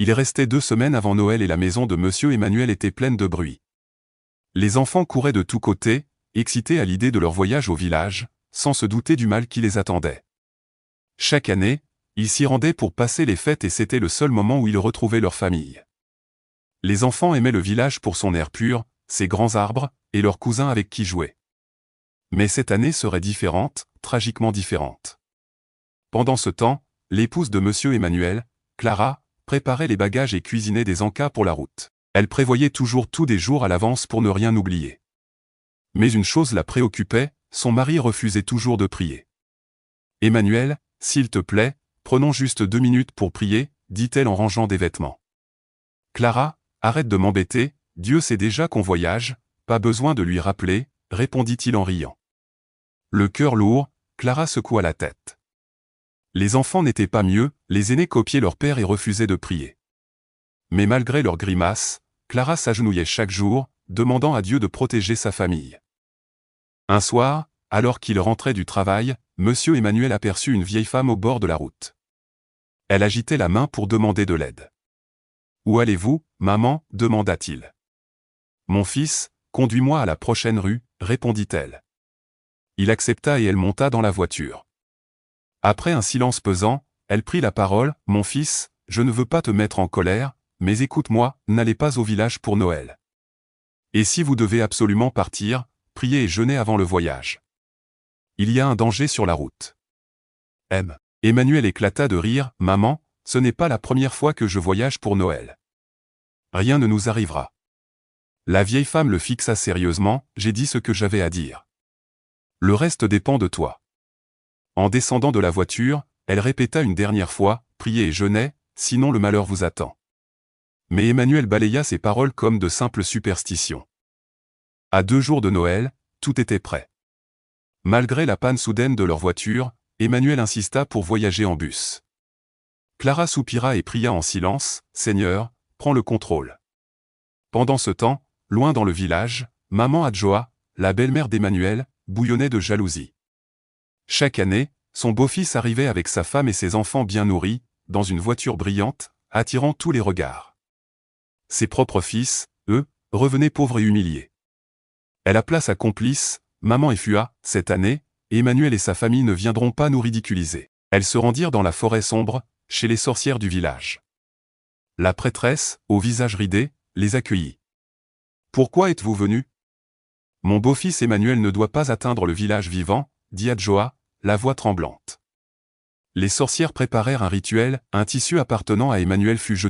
Il restait 2 semaines avant Noël et la maison de Monsieur Emmanuel était pleine de bruit. Les enfants couraient de tous côtés, excités à l'idée de leur voyage au village, sans se douter du mal qui les attendait. Chaque année, ils s'y rendaient pour passer les fêtes et c'était le seul moment où ils retrouvaient leur famille. Les enfants aimaient le village pour son air pur, ses grands arbres, et leurs cousins avec qui jouer. Mais cette année serait différente, tragiquement différente. Pendant ce temps, l'épouse de Monsieur Emmanuel, Clara, préparait les bagages et cuisinait des encas pour la route. Elle prévoyait toujours tout des jours à l'avance pour ne rien oublier. Mais une chose la préoccupait, son mari refusait toujours de prier. « Emmanuel, s'il te plaît, prenons juste 2 minutes pour prier, dit-elle en rangeant des vêtements. « Clara, arrête de m'embêter, Dieu sait déjà qu'on voyage, pas besoin de lui rappeler, répondit-il en riant. Le cœur lourd, Clara secoua la tête. Les enfants n'étaient pas mieux, les aînés copiaient leur père et refusaient de prier. Mais malgré leurs grimaces, Clara s'agenouillait chaque jour, demandant à Dieu de protéger sa famille. Un soir, alors qu'il rentrait du travail, Monsieur Emmanuel aperçut une vieille femme au bord de la route. Elle agitait la main pour demander de l'aide. « Où allez-vous, maman » demanda-t-il. « Mon fils, conduis-moi à la prochaine rue » répondit-elle. Il accepta et elle monta dans la voiture. Après un silence pesant, elle prit la parole. « Mon fils, je ne veux pas te mettre en colère, mais écoute-moi, n'allez pas au village pour Noël. Et si vous devez absolument partir, priez et jeûnez avant le voyage. Il y a un danger sur la route. » Emmanuel éclata de rire. « Maman, ce n'est pas la première fois que je voyage pour Noël. Rien ne nous arrivera. » La vieille femme le fixa sérieusement. « J'ai dit ce que j'avais à dire. Le reste dépend de toi. » En descendant de la voiture, elle répéta une dernière fois, « Priez et jeûnez, sinon le malheur vous attend. » Mais Emmanuel balaya ces paroles comme de simples superstitions. À 2 jours de Noël, tout était prêt. Malgré la panne soudaine de leur voiture, Emmanuel insista pour voyager en bus. Clara soupira et pria en silence, « Seigneur, prends le contrôle. » Pendant ce temps, loin dans le village, maman Adjoa, la belle-mère d'Emmanuel, bouillonnait de jalousie. Chaque année, son beau-fils arrivait avec sa femme et ses enfants bien nourris, dans une voiture brillante, attirant tous les regards. Ses propres fils, eux, revenaient pauvres et humiliés. Elle appela sa complice, maman effua, « Cette année, Emmanuel et sa famille ne viendront pas nous ridiculiser. » Elles se rendirent dans la forêt sombre, chez les sorcières du village. La prêtresse, au visage ridé, les accueillit. « Pourquoi êtes-vous venus ? » « Mon beau-fils Emmanuel ne doit pas atteindre le village vivant, » dit Adjoa, la voix tremblante. Les sorcières préparèrent un rituel, un tissu appartenant à Emmanuel fut jeté